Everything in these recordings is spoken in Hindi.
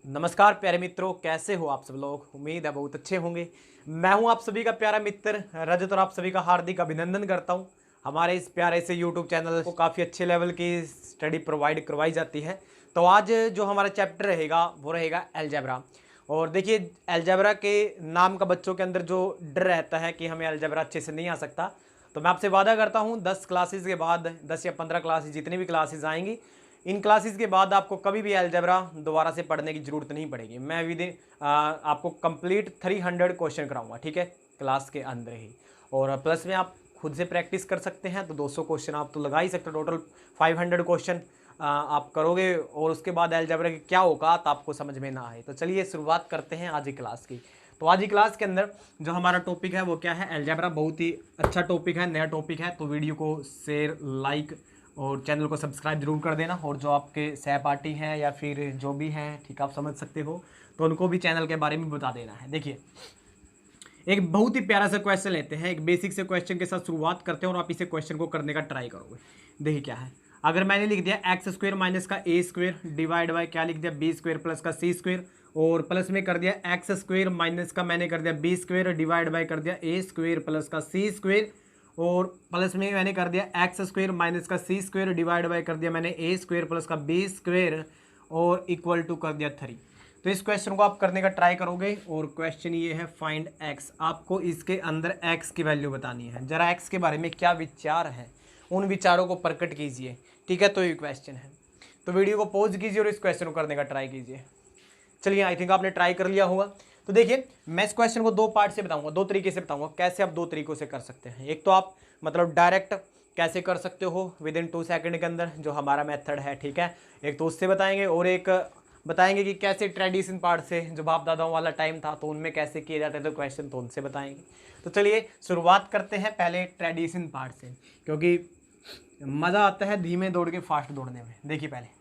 नमस्कार प्यारे मित्रों, कैसे हो आप सब लोग। उम्मीद है बहुत अच्छे होंगे। मैं हूं आप सभी का प्यारा मित्र रजत और आप सभी का हार्दिक अभिनंदन करता हूं। हमारे इस प्यारे से यूट्यूब चैनल को काफ़ी अच्छे लेवल की स्टडी प्रोवाइड करवाई जाती है। तो आज जो हमारा चैप्टर रहेगा वो रहेगा अलजेब्रा। और देखिए, अलजेब्रा के नाम का बच्चों के अंदर जो डर रहता है कि हमें अलजेब्रा अच्छे से नहीं आ सकता, तो मैं आपसे वादा करता हूँ 10 क्लासेस के बाद, 10 या 15 क्लासेस जितनी भी क्लासेस आएंगी, इन क्लासेस के बाद आपको कभी भी अलजेब्रा दोबारा से पढ़ने की ज़रूरत नहीं पड़ेगी। मैं आपको कंप्लीट 300 क्वेश्चन कराऊंगा, ठीक है, क्लास के अंदर ही। और प्लस में आप खुद से प्रैक्टिस कर सकते हैं, तो 200 क्वेश्चन आप तो लगा ही सकते हो। टोटल 500 क्वेश्चन आप करोगे और उसके बाद अलजेब्रा की क्या औकात आपको समझ में ना आए। तो चलिए शुरुआत करते हैं आज की क्लास की। तो आज की क्लास के अंदर जो हमारा टॉपिक है वो क्या है, अलजेब्रा। बहुत ही अच्छा टॉपिक है, नया टॉपिक है, तो वीडियो को शेयर, लाइक और चैनल को सब्सक्राइब जरूर कर देना। और जो आपके सहपाठी हैं या फिर जो भी हैं, ठीक, आप समझ सकते हो, तो उनको भी चैनल के बारे में बता देना है। देखिए, एक बहुत ही प्यारा सा क्वेश्चन लेते हैं, एक बेसिक से क्वेश्चन के साथ शुरुआत करते हैं और आप इसे क्वेश्चन को करने का ट्राई करोगे। देखिए क्या है, अगर मैंने लिख दिया एक्स स्क्वायर माइनस का ए स्क्वायर डिवाइड बाय क्या लिख दिया, बी स्क्वायर प्लस का सी स्क्वायर, और प्लस में कर दिया एक्स स्क्वायर माइनस का मैंने कर दिया बी स्क्वायर डिवाइड बाय कर दिया ए स्क्वायर प्लस का सी स्क्वायर, और प्लस में मैंने कर दिया एक्स स्क्वायर माइनस का सी स्क्वायर डिवाइड बाय कर दिया मैंने ए स्क्वायर प्लस का बी स्क्वायर, और इक्वल टू कर दिया 3। तो इस क्वेश्चन को आप करने का ट्राई करोगे और क्वेश्चन ये है फाइंड एक्स। आपको इसके अंदर एक्स की वैल्यू बतानी है। जरा एक्स के बारे में क्या विचार है, उन विचारों को प्रकट कीजिए, ठीक है। तो ये क्वेश्चन है, तो वीडियो को पॉज कीजिए और इस क्वेश्चन को करने का ट्राई कीजिए। चलिए, आई थिंक आपने ट्राई कर लिया होगा। तो देखिए, मैं इस क्वेश्चन को दो पार्ट से बताऊंगा, दो तरीके से बताऊंगा कैसे आप दो तरीकों से कर सकते हैं। एक तो आप मतलब डायरेक्ट कैसे कर सकते हो विद इन 2 सेकंड के अंदर, जो हमारा मेथड है, ठीक है, एक तो उससे बताएंगे, और एक बताएंगे कि कैसे ट्रेडिशन पार्ट से, जो बाप दादाओं वाला टाइम था तो उनमें कैसे किए जाते थे क्वेश्चन, तो उनसे बताएंगे। तो चलिए शुरुआत करते हैं पहले ट्रेडिशन पार्ट से, क्योंकि मज़ा आता है धीमे दौड़ के फास्ट दौड़ने में। देखिए, पहले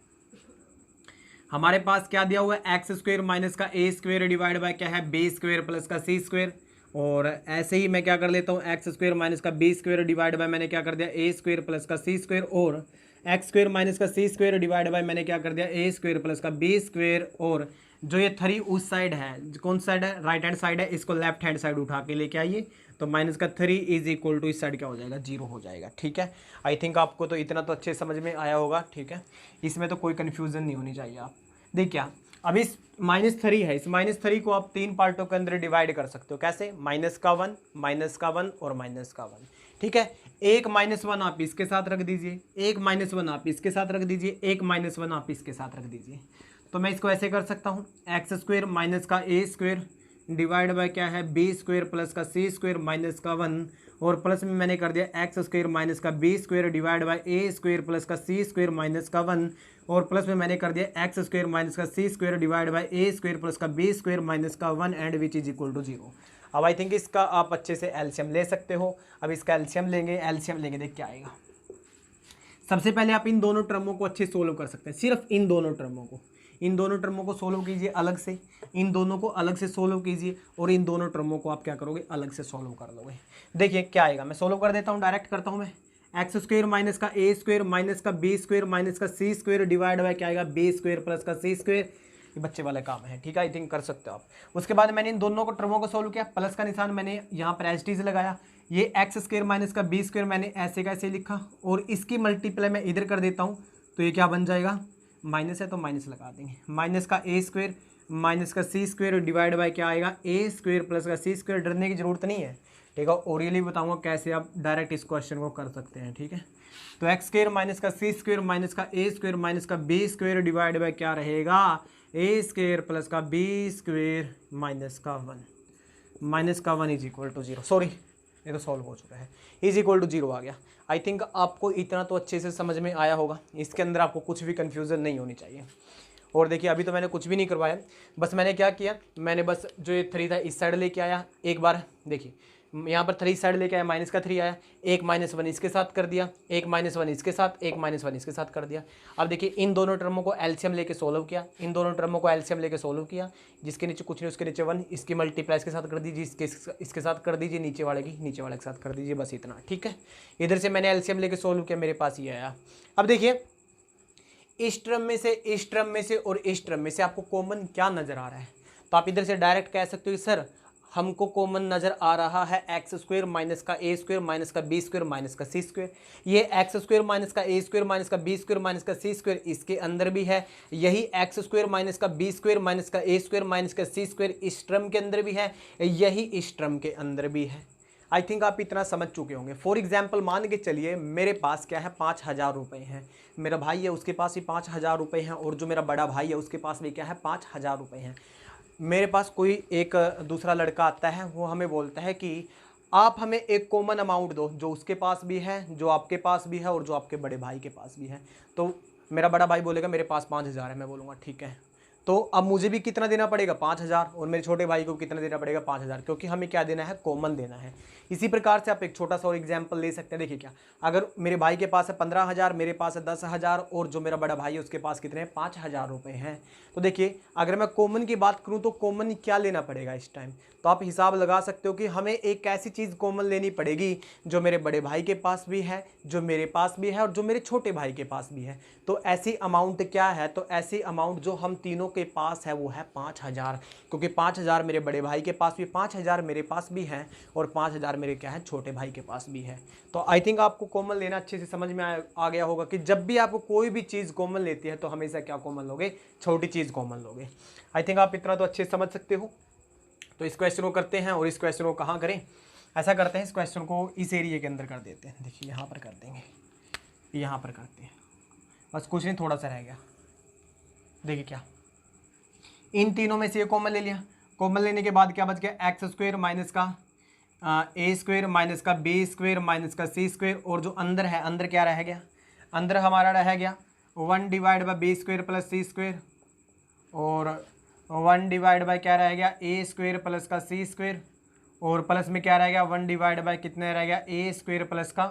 हमारे पास क्या दिया हुआ है, एक्स स्क्वायर माइनस का ए स्क्वायर डिवाइड बाय क्या है, बी स्क्वायर प्लस का सी स्क्वायर। और ऐसे ही मैं क्या कर लेता हूँ, एक्स स्क्वायर माइनस का बी स्क्वायर डिवाइड बाय मैंने क्या कर दिया ए स्क्वायर प्लस का सी स्क्वायर, और एक्स स्क्वायर माइनस का सी स्क्वायर डिवाइड बाय मैंने क्या कर दिया ए स्क्वायर प्लस का बी स्क्वायर। और जो ये 3 उस साइड है, कौन साइड है, राइट हैंड साइड है, इसको लेफ्ट हैंड साइड उठा के लेके आइए, तो माइनस का 3 इज इक्वल टू इस साइड क्या हो जाएगा, 0 हो जाएगा, ठीक है। आई थिंक आपको तो इतना तो अच्छे समझ में आया होगा, ठीक है, इसमें तो कोई कन्फ्यूज़न नहीं होनी चाहिए। आप देखिए, अब इस -3 है, इस -3 को आप 3 पार्टों के अंदर डिवाइड कर सकते हो। कैसे, माइनस का 1 और माइनस का 1, ठीक है। एक -1 आप इसके साथ रख दीजिए, एक -1 आप इसके साथ रख दीजिए, एक -1 आप इसके साथ रख दीजिए। तो मैं इसको ऐसे कर सकता हूँ, एक्स स्क्वायर माइनस का ए स्क्वायर डिवाइड बाय क्या है, बी स्क्वायर प्लस का सी स्क्वायर माइनस का 1, और प्लस में मैंने कर दिया एक्स स्क्वायर माइनस का B square divide by A square plus का सी स्क्वायर माइनस का 1, और प्लस में मैंने कर दिया एक्स स्क्वायर माइनस का सी square divide by A square plus का बी स्क्वायर माइनस का 1 and which is equal to 0। अब आई थिंक इसका आप अच्छे से एलसीएम ले सकते हो। अब इसका एलसीएम लेंगे, देख क्या आएगा। सबसे पहले आप इन दोनों टर्मों को अच्छे सोल्व कर सकते हैं, सिर्फ इन दोनों टर्मों को सोल्व कीजिए अलग से, इन दोनों को अलग से सोल्व कीजिए, और इन दोनों टर्मों को आप क्या करोगे, अलग से सोल्व कर लोगे। देखिए क्या आएगा, मैं सोल्व कर देता हूँ, डायरेक्ट करता हूँ मैं। एक्स स्क्वायर माइनस का ए स्क्वायर माइनस का बी स्क्वायर माइनस का सी स्क्वायर डिवाइड बाय क्या आएगा, बी स्क्वायर प्लस का सी स्क्वायर। ये बच्चे वाला काम है, ठीक है, आई थिंक कर सकते हो आप। उसके बाद मैंने इन दोनों को टर्मों को सोल्व किया, प्लस का निशान मैंने यहाँ पर एच टी से लगाया, ये एक्स स्क्वायर माइनस का बी स्क्वायर मैंने ऐसे का ऐसे लिखा, और इसकी मल्टीप्लाई मैं इधर कर देता हूँ, तो ये क्या बन जाएगा, माइनस है तो माइनस लगा देंगे, माइनस का ए स्क्वायर माइनस का सी स्क्वायर डिवाइड बाय क्या आएगा, ए स्क्वायर प्लस का सी स्क्वायर। डरने की जरूरत नहीं है, ठीक है, ओरियली बताऊंगा कैसे आप डायरेक्ट इस क्वेश्चन को कर सकते हैं, ठीक है। तो एक्स स्क्वायर माइनस का सी स्क्वायर माइनस का ए स्क्वायर माइनस का बी स्क्वायर डिवाइड बाय क्या रहेगा, ए स्क्वायर प्लस का बी स्क्वायर माइनस का 1 इज इक्वल टू 0। सॉरी, ये तो सॉल्व हो चुका है, इज इक्वल टू 0 आ गया। आई थिंक आपको इतना तो अच्छे से समझ में आया होगा, इसके अंदर आपको कुछ भी कन्फ्यूज़न नहीं होनी चाहिए। और देखिए, अभी तो मैंने कुछ भी नहीं करवाया, बस मैंने क्या किया, मैंने बस जो ये 3 था इस साइड लेके आया एक बार। देखिए यहाँ पर 3 साइड लेके आया, माइनस का 3 आया, एक -1 इसके साथ कर दिया, एक -1 इसके साथ, एक -1 इसके साथ कर दिया। अब देखिए, इन दोनों टर्मों को एलसीएम लेके सोल्व किया, जिसके नीचे कुछ नहीं उसके नीचे 1, इसकी मल्टीप्लाई इसके साथ कर दीजिए, इसके साथ कर दीजिए, नीचे वाले के साथ कर दीजिए, बस इतना, ठीक है। इधर से मैंने एलसीएम लेके सोल्व किया, मेरे पास ये आया। अब देखिए, इस टर्म में से, इस टर्म में से और इस टर्म में से आपको कॉमन क्या नज़र आ रहा है? तो आप इधर से डायरेक्ट कह सकते हो कि सर हमको कॉमन नज़र आ रहा है एक्स स्क्वायर माइनस का ए स्क्वायर माइनस का बी स्क्वायर माइनस का सी स्क्वायर। ये एक्स स्क्वायर माइनस का ए स्क्वायर माइनस का बी स्क्वायर माइनस का सी स्क्वायर इसके अंदर भी है, यही एक्स स्क्वायर माइनस का बी स्क्वायर माइनस का ए स्क्वायर माइनस का सी स्क्वायर इस टर्म के अंदर भी है, यही इस टर्म के अंदर भी है। आई थिंक आप इतना समझ चुके होंगे। फॉर एग्जाम्पल मान के चलिए मेरे पास क्या है 5,000 रुपये हैं, मेरा भाई है उसके पास भी 5,000 रुपये हैं, और जो मेरा बड़ा भाई है उसके पास भी क्या है 5,000 रुपये हैं। मेरे पास कोई एक दूसरा लड़का आता है, वो हमें बोलता है कि आप हमें एक कॉमन अमाउंट दो जो उसके पास भी है, जो आपके पास भी है और जो आपके बड़े भाई के पास भी है। तो मेरा बड़ा भाई बोलेगा मेरे पास 5,000 है, मैं बोलूँगा ठीक है। तो अब मुझे भी कितना देना पड़ेगा 5,000, और मेरे छोटे भाई को कितना देना पड़ेगा 5,000, क्योंकि हमें क्या देना है कॉमन देना है। इसी प्रकार से आप एक छोटा सा और एग्जाम्पल ले सकते हैं। देखिए क्या, अगर मेरे भाई के पास है 15,000, मेरे पास है 10,000, और जो मेरा बड़ा भाई है उसके पास कितने हैं 5,000 रुपये हैं। तो देखिए अगर मैं कॉमन की बात करूं तो कॉमन क्या लेना पड़ेगा इस टाइम, तो आप हिसाब लगा सकते हो कि हमें एक ऐसी चीज़ कॉमन लेनी पड़ेगी जो मेरे बड़े भाई के पास भी है, जो मेरे पास भी है और जो मेरे छोटे भाई के पास भी है। तो ऐसी अमाउंट क्या है, तो ऐसी अमाउंट जो हम तीनों के पास है वो है 5,000, क्योंकि 5,000 मेरे बड़े भाई के पास भी, 5,000 मेरे पास भी है और 5,000 मेरे क्या है छोटे भाई के पास भी है। तो आई थिंक आपको कॉमन लेना अच्छे से समझ में आ गया होगा कि जब भी आपको कोई भी चीज़ कॉमन लेती है तो हमेशा क्या कॉमन लोगे, छोटी चीज़ कॉमन लोगे। आई थिंक आप इतना तो अच्छे से समझ सकते हो। तो इस क्वेश्चन को करते हैं, और इस क्वेश्चन को कहाँ करें, ऐसा करते हैं इस क्वेश्चन को इस एरिया के अंदर कर देते हैं। देखिए यहाँ पर कर देंगे, यहाँ पर करते हैं, बस कुछ नहीं थोड़ा सा रह गया। देखिए क्या, इन तीनों में से ये कॉमन ले लिया, कॉमन लेने के बाद क्या बच गया एक्स स्क्वायर माइनस का ए स्क्वायर माइनस का बी स्क्वायर माइनस का सी स्क्वायर, और जो अंदर है, अंदर क्या रह गया, अंदर हमारा रह गया 1 divide by B square plus C square, और 1 डिवाइड बाई क्या रह गया ए स्क्वायर प्लस का सी स्क्वायर, और प्लस में क्या रह गया 1 डिवाइड बाई कितने रह गया ए स्क्वायर प्लस का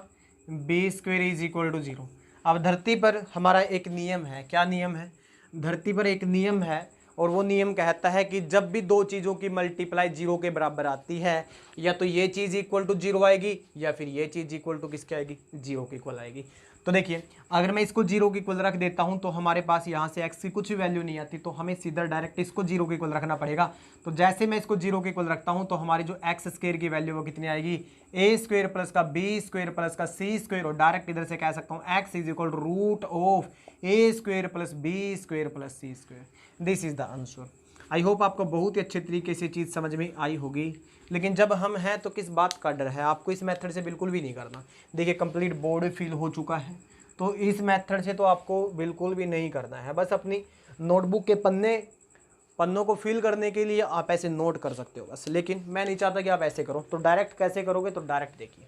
B square is equal to 0। अब धरती पर हमारा एक नियम है, क्या नियम है, धरती पर एक नियम है, और वो नियम कहता है कि जब भी दो चीज़ों की मल्टीप्लाई 0 के बराबर आती है, या तो ये चीज़ इक्वल टू 0 आएगी, या फिर ये चीज़ इक्वल टू किसके आएगी, 0 के इक्वल आएगी। तो देखिए अगर मैं इसको 0 के इक्वल रख देता हूँ तो हमारे पास यहाँ से x की कुछ भी वैल्यू नहीं आती, तो हमें सीधा डायरेक्ट इसको 0 के इक्वल रखना पड़ेगा। तो जैसे मैं इसको 0 के इक्वल रखता हूँ तो हमारी जो एक्स स्क्वायर की वैल्यू वो कितनी आएगी, ए स्क्वायर प्लस का बी स्क्वायर प्लस का सी स्क्वायर, और डायरेक्ट इधर से कह सकता हूँ X is equal to root of A square plus B square plus C square. This is the answer. I hope आपको बहुत ही अच्छे तरीके से चीज़ समझ में आई होगी। लेकिन जब हम हैं तो किस बात का डर है, आपको इस मेथड से बिल्कुल भी नहीं करना। देखिए कंप्लीट बोर्ड फिल हो चुका है, तो इस मेथड से तो आपको बिल्कुल भी नहीं करना है। बस अपनी नोटबुक के पन्नों को फिल करने के लिए आप ऐसे नोट कर सकते हो बस, लेकिन मैं नहीं चाहता कि आप ऐसे करो। तो डायरेक्ट कैसे करोगे, तो डायरेक्ट देखिए,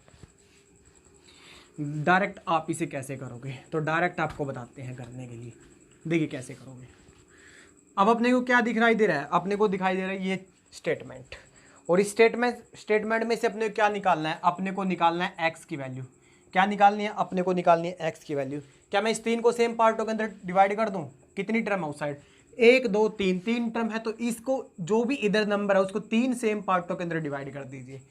डायरेक्ट आप इसे कैसे करोगे, तो डायरेक्ट आपको बताते हैं करने के लिए। देखिए कैसे करोगे। अब अपने को क्या दिखाई दे रहा है, अपने को दिखाई दे रहा है ये स्टेटमेंट, और इस स्टेटमेंट में से अपने को क्या निकालना है, अपने को निकालना है एक्स की वैल्यू। क्या निकालनी है, अपने को निकालनी है एक्स की वैल्यू। क्या मैं इस 3 को सेम पार्टों के अंदर डिवाइड कर दूं, कितनी टर्म है उस साइड, 1 2 3, 3 टर्म है, तो इसको जो भी इधर नंबर है उसको 3 सेम पार्टों के अंदर डिवाइड कर दीजिए।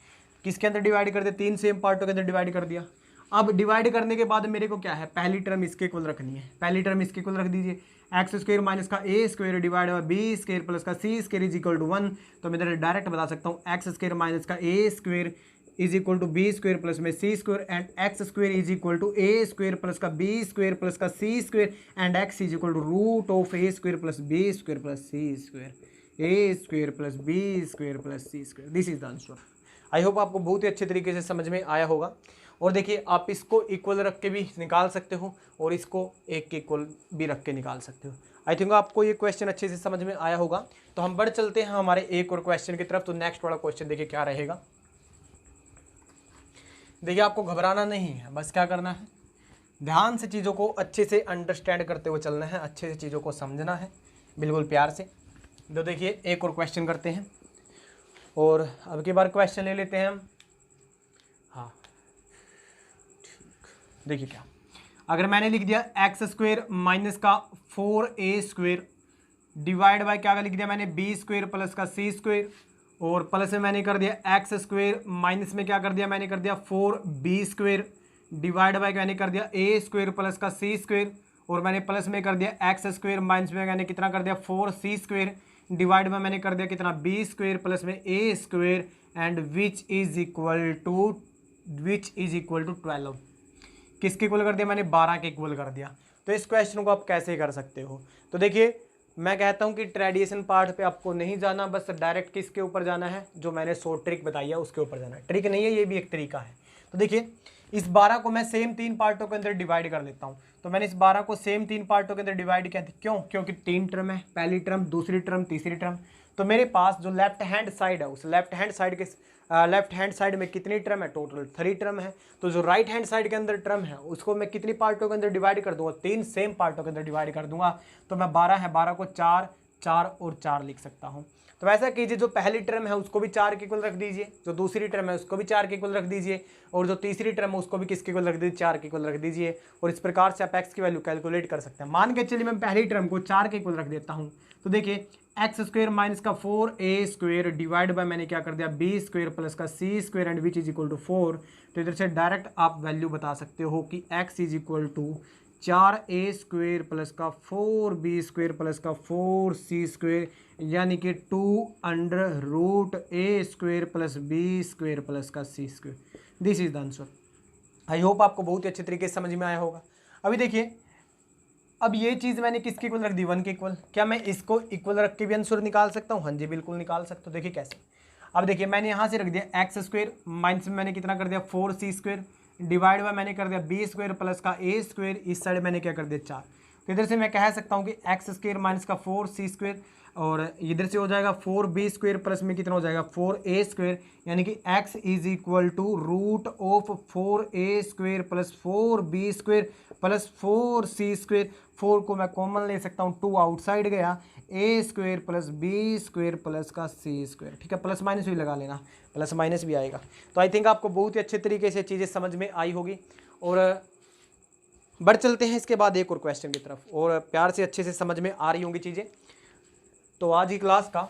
किसके अंदर डिवाइड कर दिया, 3 सेम पार्टों के अंदर डिवाइड कर दिया। अब डिवाइड करने के बाद मेरे को क्या है, पहली टर्म इसके इक्वल रखनी है, पहली टर्म इसके इक्वल रख दीजिए, एक्स स्क्वायर माइनस का a square divide by B square plus का सी स्क्वायर इज इक्वल टू 1। तो मैं डायरेक्ट बता सकता हूँ एक्स स्क्वायर माइनस का a square is equal to b square plus में c square, and x square is equal to a square plus का बी स्क्वायर प्लस का सी square, and x is equal to root of A square plus B square plus C square, a square plus B square plus C square. This is the answer. I hope आपको बहुत ही अच्छे तरीके से समझ में आया होगा। और देखिए आप इसको इक्वल रख के भी निकाल सकते हो, और इसको एक के इक्वल भी रख के निकाल सकते हो। आई थिंक आपको ये क्वेश्चन अच्छे से समझ में आया होगा। तो हम बढ़ चलते हैं हमारे एक और क्वेश्चन की तरफ। तो नेक्स्ट वाला क्वेश्चन देखिए क्या रहेगा। देखिए आपको घबराना नहीं है, बस क्या करना है, ध्यान से चीज़ों को अच्छे से अंडरस्टैंड करते हुए चलना है, अच्छे से चीज़ों को समझना है, बिल्कुल प्यार से। तो देखिए एक और क्वेश्चन करते हैं, और अब की बार क्वेश्चन ले लेते हैं हम। हाँ ठीक, देखिए क्या, अगर मैंने लिख दिया एक्स स्क्वायर माइनस का 4a स्क्वायर डिवाइड बाय क्या लिख दिया मैंने, बी स्क्वायर प्लस का सी स्क्वायर, और प्लस में मैंने कर दिया एक्स स्क्वायर माइनस में क्या कर दिया मैंने कर दिया 4b स्क्वायर डिवाइड बाय मैंने कर दिया ए स्क्वायर प्लस का सी स्क्वायर, और मैंने प्लस में कर दिया एक्स स्क्वायर, माइनस में मैंने कितना कर दिया 4c स्क्वायर, डिवाइड में मैंने कर दिया कितना b स्क्वायर प्लस में a square and which is equal to 12। किसके इक्वल कर दिया मैंने 12 के इक्वल कर दिया। तो इस क्वेश्चन को आप कैसे कर सकते हो, तो देखिए मैं कहता हूं कि ट्रेडिशन पार्ट पे आपको नहीं जाना, बस डायरेक्ट किसके ऊपर जाना है, जो मैंने शॉर्ट ट्रिक बताई है उसके ऊपर जाना है। ट्रिक नहीं है, ये भी एक तरीका है। तो देखिए इस 12 को मैं सेम 3 पार्टों के अंदर डिवाइड कर लेता हूं। तो मैंने इस 12 को सेम 3 पार्टों के अंदर डिवाइड किया, क्यों? क्योंकि 3 टर्म है, पहली टर्म, दूसरी टर्म, तीसरी टर्म। तो मेरे पास जो लेफ्ट हैंड साइड है उस लेफ्ट हैंड साइड में कितनी टर्म है, टोटल 3 टर्म है। तो जो राइट हैंड साइड के अंदर टर्म है उसको मैं कितनी पार्टों के अंदर डिवाइड कर दूंगा, 3 सेम पार्टों के अंदर डिवाइड कर दूंगा। तो मैं 12 है, 12 को 4 4 और 4 लिख सकता हूं। तो ऐसा कीजिए, जो पहली टर्म है उसको भी 4 के इक्वल रख दीजिए, जो दूसरी टर्म है उसको भी 4 के इक्वल रख दीजिए, और जो तीसरी टर्म है उसको भी किसके इक्वल रख दीजिए, 4 के इक्वल रख दीजिए। और इस प्रकार से आप एक्स की वैल्यू कैलकुलेट कर सकते हैं। मान के चलिए मैं पहली टर्म को 4 के इक्वल रख देता हूं। तो देखिए एक्स स्क्वायर माइनस का 4a स्क्वायर डिवाइड बाय मैंने क्या कर दिया b स्क्वायर प्लस का c square and which is equal to 4। तो इधर से डायरेक्ट आप वैल्यू बता सकते हो कि x is equal to 4a square plus का 4b स्क्वायर प्लस का 4c स्क्वायर, यानी कि 2√a square plus b square plus का c square. This is the answer. I hope आपको बहुत ही अच्छे तरीके से समझ में आया होगा। अभी देखिए, अब ये चीज़ मैंने किसके इक्वल रख दी, 1 के इक्वल। क्या मैं इसको इक्वल रख के भी आंसर निकाल सकता हूँ? हाँ जी, बिल्कुल निकाल सकता हूँ। देखिए कैसे। अब देखिए मैंने यहाँ से रख दिया एक्स स्क्वायर, माइनस में मैंने कितना कर दिया 4c स्क्वायर, डिवाइड बाय मैंने कर दिया b स्क्वायर प्लस का a स्क्वायर, इस साइड मैंने क्या कर दिया 4। तो इधर से मैं कह सकता हूँ कि एक्स स्क्वायर माइनस का 4c स्क्वायर, और इधर से हो जाएगा 4b स्क्वायर प्लस में कितना हो जाएगा 4a स्क्वायर, यानी कि x is equal to root of 4a square plus 4b square plus 4c square. 4 को मैं कॉमन ले सकता हूँ, 2 आउटसाइड गया, a square plus b square plus का c स्क्वायर। ठीक है, प्लस माइनस भी लगा लेना, प्लस माइनस भी आएगा। तो आई थिंक आपको बहुत ही अच्छे तरीके से चीज़ें समझ में आई होगी। और बढ़ चलते हैं इसके बाद एक और क्वेश्चन की तरफ, और प्यार से अच्छे से समझ में आ रही होंगी चीज़ें। तो आज की क्लास का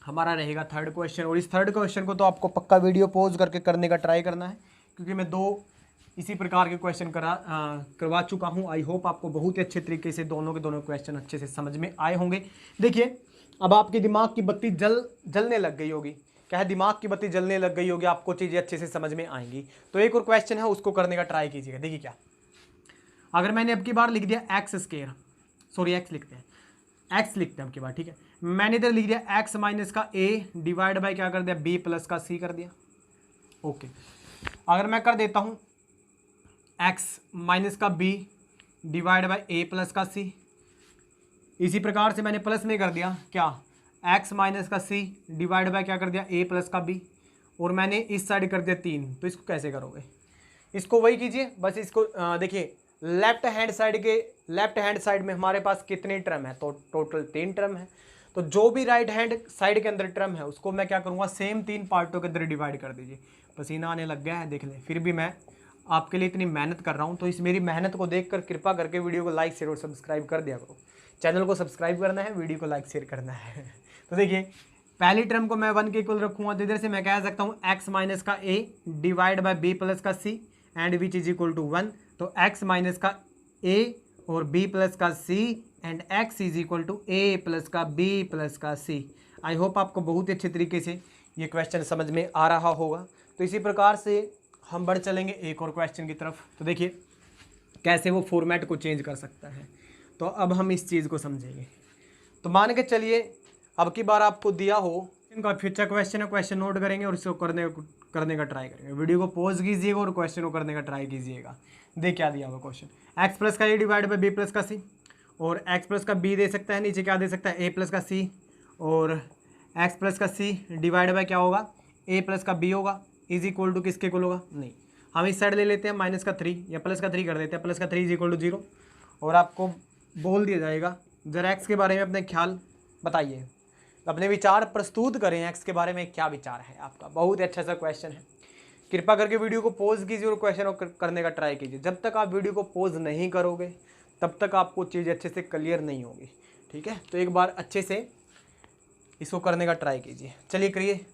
हमारा रहेगा 3rd क्वेश्चन, और इस 3rd क्वेश्चन को तो आपको पक्का वीडियो पॉज करके करने का ट्राई करना है, क्योंकि मैं 2 इसी प्रकार के क्वेश्चन करवा चुका हूं। आई होप आपको बहुत ही अच्छे तरीके से दोनों के दोनों क्वेश्चन अच्छे से समझ में आए होंगे। देखिए अब आपके दिमाग की बत्ती जलने लग गई होगी। क्या है, दिमाग की बत्ती जलने लग गई होगी, आपको चीज़ें अच्छे से समझ में आएंगी। तो एक और क्वेश्चन है, उसको करने का ट्राई कीजिएगा। देखिए क्या, अगर मैंने अब की बार लिख दिया एक्स स्क्वायर, सॉरी एक्स लिखते हैं, एक्स लिखते हैं अब की बार, ठीक है। मैंने इधर लिख दिया एक्स माइनस का a डिवाइड बाय क्या कर दिया b प्लस का c कर दिया। ओके, अगर मैं कर देता हूँ x माइनस का b divide by a plus का c, इसी प्रकार से मैंने प्लस में कर दिया क्या, x माइनस का c डिवाइड बाय क्या कर दिया a प्लस का b, और मैंने इस साइड कर दिया 3। तो इसको कैसे करोगे, इसको वही कीजिए, बस इसको देखिए लेफ्ट हैंड साइड में हमारे पास कितने टर्म है, तो टोटल 3 टर्म है। तो जो भी राइट हैंड साइड के अंदर टर्म है उसको मैं क्या करूँगा, सेम 3 पार्टों के अंदर डिवाइड कर दीजिए। पसीना आने लग गया है, देख लें, फिर भी मैं आपके लिए इतनी मेहनत कर रहा हूँ, तो इस मेरी मेहनत को देखकर कृपा करके वीडियो को लाइक शेयर और सब्सक्राइब कर दिया करो। चैनल को सब्सक्राइब करना है, वीडियो को लाइक शेयर करना है। तो देखिए पहली टर्म को मैं 1 के इक्वल रखूँगा, तो इधर से मैं कह सकता हूँ एक्स माइनस का a divide by b plus का c and which is equal to 1। तो x माइनस का a और b प्लस का c and x is equal to a plus का b प्लस का c। आई होप आपको बहुत ही अच्छे तरीके से ये क्वेश्चन समझ में आ रहा होगा। तो इसी प्रकार से हम बढ़ चलेंगे एक और क्वेश्चन की तरफ। तो देखिए कैसे वो फॉर्मेट को चेंज कर सकता है, तो अब हम इस चीज़ को समझेंगे। तो मान के चलिए अब की बार आपको दिया हो, इनका फ्यूचर क्वेश्चन है, क्वेश्चन नोट करेंगे और इसको करने का ट्राई करेंगे। वीडियो को पॉज कीजिएगा और क्वेश्चन को करने का ट्राई कीजिएगा। देख क्या दिया हुआ क्वेश्चन, एक्स प्लस का a divide by b plus का c, और एक्स प्लस का b दे सकता है, नीचे क्या दे सकता है a प्लस का c, और एक्स प्लस का c डिवाइड बाई क्या होगा a प्लस का b होगा, इज इक्वल टू किसके इक्वल होगा, नहीं हम इस साइड ले लेते हैं माइनस का 3 या प्लस का 3 कर देते हैं, प्लस का 3 इज इक्वल टू 0, और आपको बोल दिया जाएगा जरा एक्स के बारे में अपने ख्याल बताइए, अपने विचार प्रस्तुत करें, एक्स के बारे में क्या विचार है आपका। बहुत ही अच्छा सा क्वेश्चन है, कृपा करके वीडियो को पॉज कीजिए और क्वेश्चन को करने का ट्राई कीजिए। जब तक आप वीडियो को पॉज नहीं करोगे तब तक आपको चीज़ अच्छे से क्लियर नहीं होगी, ठीक है। तो एक बार अच्छे से इसको करने का ट्राई कीजिए। चलिए करिए।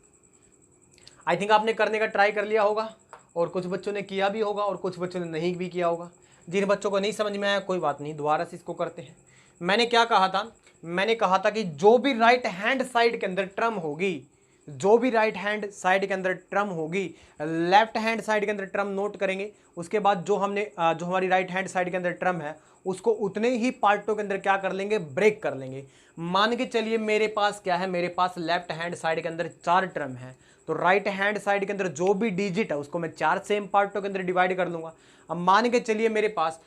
आई थिंक आपने करने का ट्राई कर लिया होगा, और कुछ बच्चों ने किया भी होगा और कुछ बच्चों ने नहीं भी किया होगा। जिन बच्चों को नहीं समझ में आया कोई बात नहीं, दोबारा से इसको करते हैं। मैंने क्या कहा था, मैंने कहा था कि जो भी राइट हैंड साइड के अंदर टर्म होगी, जो भी राइट हैंड साइड के अंदर टर्म होगी, लेफ्ट हैंड साइड के अंदर टर्म नोट करेंगे। उसके बाद जो हमारी राइट हैंड साइड के अंदर टर्म है उसको उतने ही पार्टों के अंदर क्या कर लेंगे, ब्रेक कर लेंगे। मान के चलिए मेरे पास क्या है, मेरे पास लेफ्ट हैंड साइड के अंदर 4 टर्म है, तो राइट हैंड साइड के अंदर जो भी डिजिट है उसको मैं 4 सेम पार्टों के अंदर डिवाइड कर लूंगा। अब मान के चलिए मेरे पास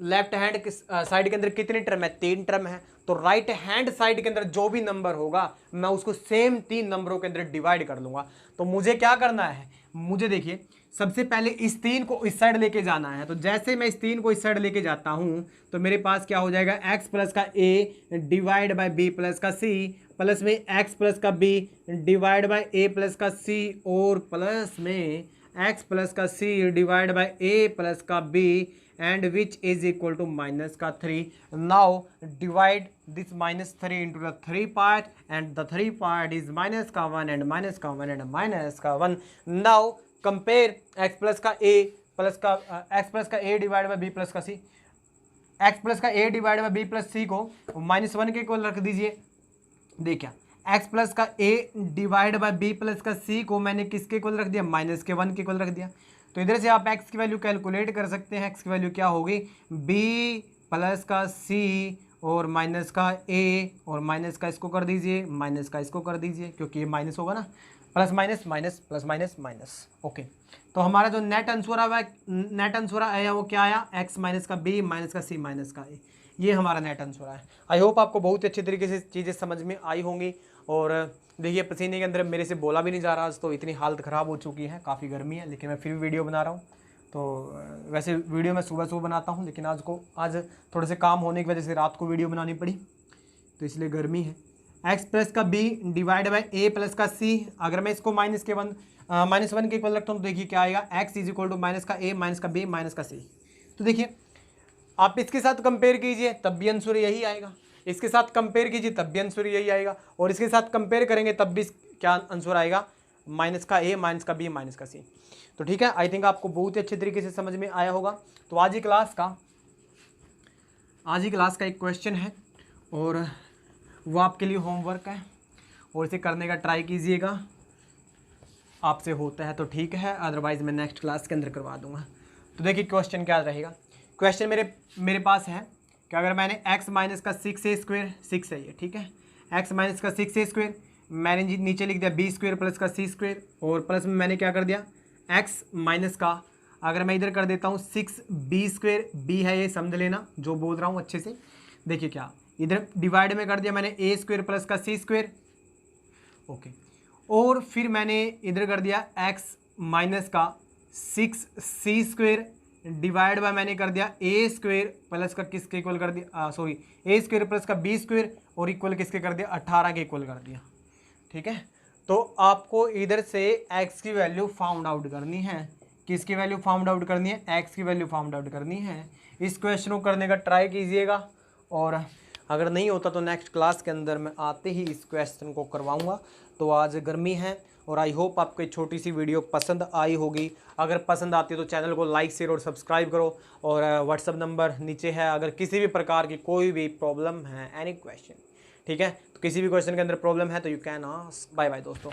लेफ्ट हैंड साइड के अंदर कितने टर्म है, 3 टर्म है, तो राइट हैंड साइड के अंदर जो भी नंबर होगा मैं उसको सेम 3 नंबरों के अंदर डिवाइड कर लूंगा। तो मुझे क्या करना है, मुझे देखिए सबसे पहले इस 3 को इस साइड लेके जाना है। तो जैसे मैं इस 3 को इस साइड लेके जाता हूं तो मेरे पास क्या हो जाएगा, x प्लस का a divide by b plus का c, प्लस में x प्लस का b divide by a plus का c, और प्लस में x प्लस का c divide by a plus का b, and which is equal to minus का 3. Now divide this minus 3 into the 3 part, and the 3 part is minus का 1 and minus का 1 and minus का 1. Now compare x plus का a प्लस का x प्लस का a divide by b plus का c, x प्लस का a divide by b plus c को -1 के इक्वल रख दीजिए। देखिए x प्लस का a divide by b plus का c को मैंने किसके इक्वल रख दिया, -1 के इक्वल रख दिया। तो इधर से आप x की वैल्यू कैलकुलेट कर सकते हैं। x की वैल्यू क्या होगी, b प्लस का c और माइनस का a, और माइनस का इसको कर दीजिए, माइनस का इसको कर दीजिए, क्योंकि ये माइनस होगा ना, plus minus minus plus minus minus. Okay, तो हमारा जो नेट आंसर आया वो क्या आया, x माइनस का b माइनस का c माइनस का a, ये हमारा नेट आंसर है। आई होप आपको बहुत अच्छे तरीके से चीज़ें समझ में आई होंगी। और देखिए पसीने के अंदर मेरे से बोला भी नहीं जा रहा आज, तो इतनी हालत ख़राब हो चुकी है, काफ़ी गर्मी है, लेकिन मैं फिर भी वीडियो बना रहा हूँ। तो वैसे वीडियो मैं सुबह बनाता हूँ, लेकिन आज थोड़े से काम होने की वजह से रात को वीडियो बनानी पड़ी, तो इसलिए गर्मी है। x प्लस का b divide by a plus का c, अगर मैं इसको -1 के इक्वल रखता हूँ तो देखिए क्या आएगा, x is equal to minus का a माइनस का b माइनस का c। तो देखिए आप इसके साथ कंपेयर कीजिए तब भी आंसर यही आएगा, इसके साथ कंपेयर कीजिए तब भी आंसर यही आएगा, और इसके साथ कंपेयर करेंगे तब भी क्या आंसर आएगा, माइनस का a माइनस का b माइनस का c। तो ठीक है, आई थिंक आपको बहुत ही अच्छे तरीके से समझ में आया होगा। तो आज ही क्लास का एक क्वेश्चन है और वो आपके लिए होमवर्क है, और इसे करने का ट्राई कीजिएगा। आपसे होता है तो ठीक है, अदरवाइज़ मैं नेक्स्ट क्लास के अंदर करवा दूंगा। तो देखिए क्वेश्चन क्या रहेगा, क्वेश्चन मेरे पास है कि अगर मैंने x माइनस का 6a² 6 है ये, ठीक है, x माइनस का 6a² मैंने नीचे लिख दिया b² प्लस का c², और प्लस में मैंने क्या कर दिया x माइनस का, अगर मैं इधर कर देता हूँ 6b², b है ये समझ लेना जो बोल रहा हूँ अच्छे से। देखिए क्या इधर डिवाइड में कर दिया मैंने a² प्लस का c², ओके, और फिर मैंने इधर कर दिया x माइनस का 6c² डिवाइड बाय मैंने कर दिया a² प्लस का किसके इक्वल कर दिया, सॉरी a² प्लस का b², और इक्वल किसके कर दिया, 18 के इक्वल कर दिया। ठीक है, तो आपको इधर से x की वैल्यू फाउंड आउट करनी है, किसकी वैल्यू फाउंड आउट करनी है, x की वैल्यू फाउंड आउट करनी है। इस क्वेश्चन को करने का ट्राई कीजिएगा, और अगर नहीं होता तो नेक्स्ट क्लास के अंदर मैं आते ही इस क्वेश्चन को करवाऊँगा। तो आज गर्मी है, और आई होप आपको छोटी सी वीडियो पसंद आई होगी। अगर पसंद आती है तो चैनल को लाइक शेयर और सब्सक्राइब करो, और व्हाट्सअप नंबर नीचे है। अगर किसी भी प्रकार की कोई भी प्रॉब्लम है, एनी क्वेश्चन, ठीक है, तो किसी भी क्वेश्चन के अंदर प्रॉब्लम है तो you can ask. Bye bye दोस्तों।